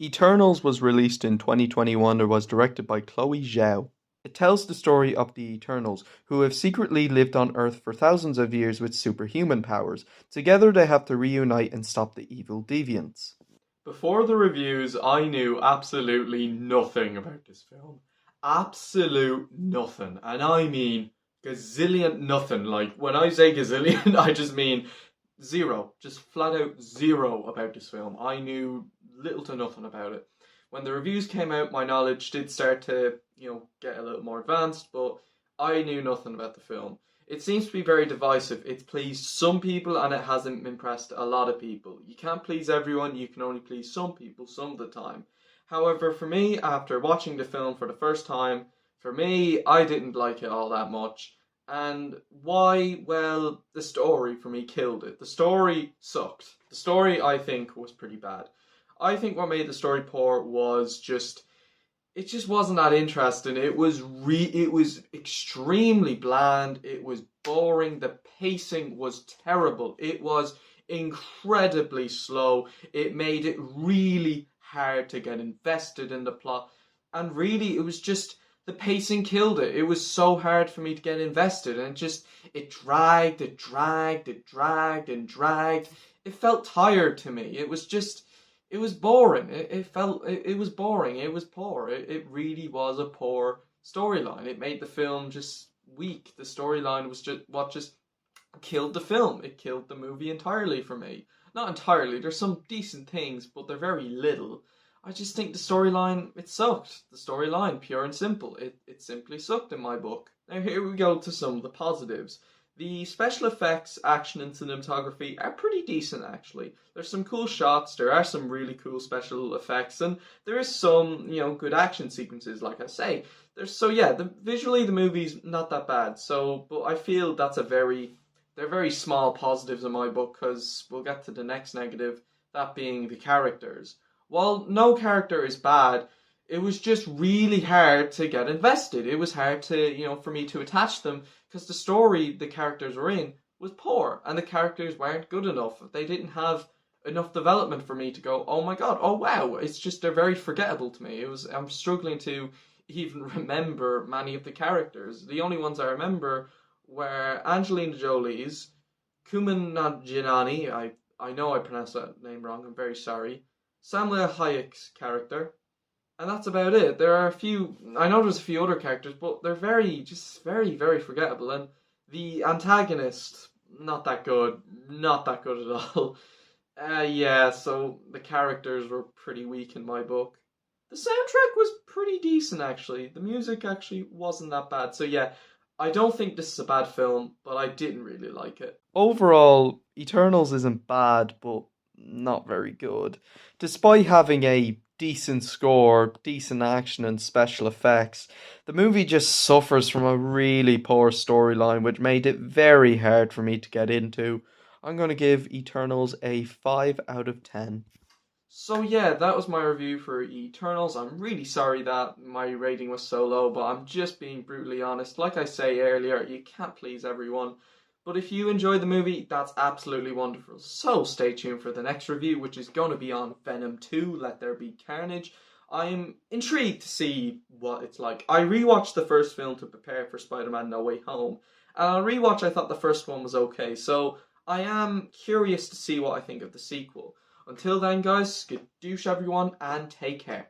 Eternals was released in 2021 and was directed by Chloe Zhao. It tells the story of the Eternals, who have secretly lived on Earth for thousands of years with superhuman powers. Together they have to reunite and stop the evil deviants. Before the reviews, I knew absolutely nothing about this film. Absolute nothing. And I mean gazillion nothing. Like, when I say gazillion, I just mean zero. Just flat out zero about this film. I knew little to nothing about it. When the reviews came out, my knowledge did start to, get a little more advanced, but I knew nothing about the film. It seems to be very divisive. It's pleased some people and it hasn't impressed a lot of people. You can't please everyone, you can only please some people some of the time. However, for me, after watching the film for the first time, for me, I didn't like it all that much. And why? Well, the story for me killed it. The story sucked. The story, I think, was pretty bad. I think what made the story poor was just it just wasn't that interesting. It was extremely bland. It was boring. The pacing was terrible. It was incredibly slow. It made it really hard to get invested in the plot. And really it was just the pacing killed it. It was so hard for me to get invested and it dragged, it dragged and dragged. It felt tired to me. It was boring. It was boring. It was poor. It really was a poor storyline. It made the film just weak. The storyline was just what just killed the film. It killed the movie entirely for me. Not entirely. There's some decent things, but they're very little. I just think the storyline, it sucked. The storyline, pure and simple. It simply sucked in my book. Now here we go to some of the positives. The special effects, action, and cinematography are pretty decent, actually. There's some cool shots, there are some really cool special effects, and there is some, good action sequences, like I say. Visually the movie's not that bad. But I feel they're very small positives in my book, because we'll get to the next negative, that being the characters. While no character is bad, it was just really hard to get invested. It was hard for me to attach them because the story the characters were in was poor and the characters weren't good enough. They didn't have enough development for me to go, oh my god, oh wow. It's just they're very forgettable to me. I'm struggling to even remember many of the characters. The only ones I remember were Angelina Jolie's, Kumail Nanjiani. I know I pronounced that name wrong. I'm very sorry. Samuel Hayek's character, and that's about it. There are a few, I know there's a few other characters, but they're very, very forgettable. And the antagonist, not that good. Not that good at all. So the characters were pretty weak in my book. The soundtrack was pretty decent, actually. The music actually wasn't that bad. So yeah, I don't think this is a bad film, but I didn't really like it. Overall, Eternals isn't bad, but not very good. Despite having a decent score, decent action, and special effects, the movie just suffers from a really poor storyline, which made it very hard for me to get into. I'm going to give Eternals a 5 out of 10. So yeah, that was my review for Eternals. I'm really sorry that my rating was so low, but I'm just being brutally honest. Like I say earlier, you can't please everyone. But if you enjoyed the movie, that's absolutely wonderful. So stay tuned for the next review, which is going to be on Venom 2, Let There Be Carnage. I'm intrigued to see what it's like. I rewatched the first film to prepare for Spider-Man No Way Home. And on rewatch, I thought the first one was okay. So I am curious to see what I think of the sequel. Until then, guys, skadoosh everyone, and take care.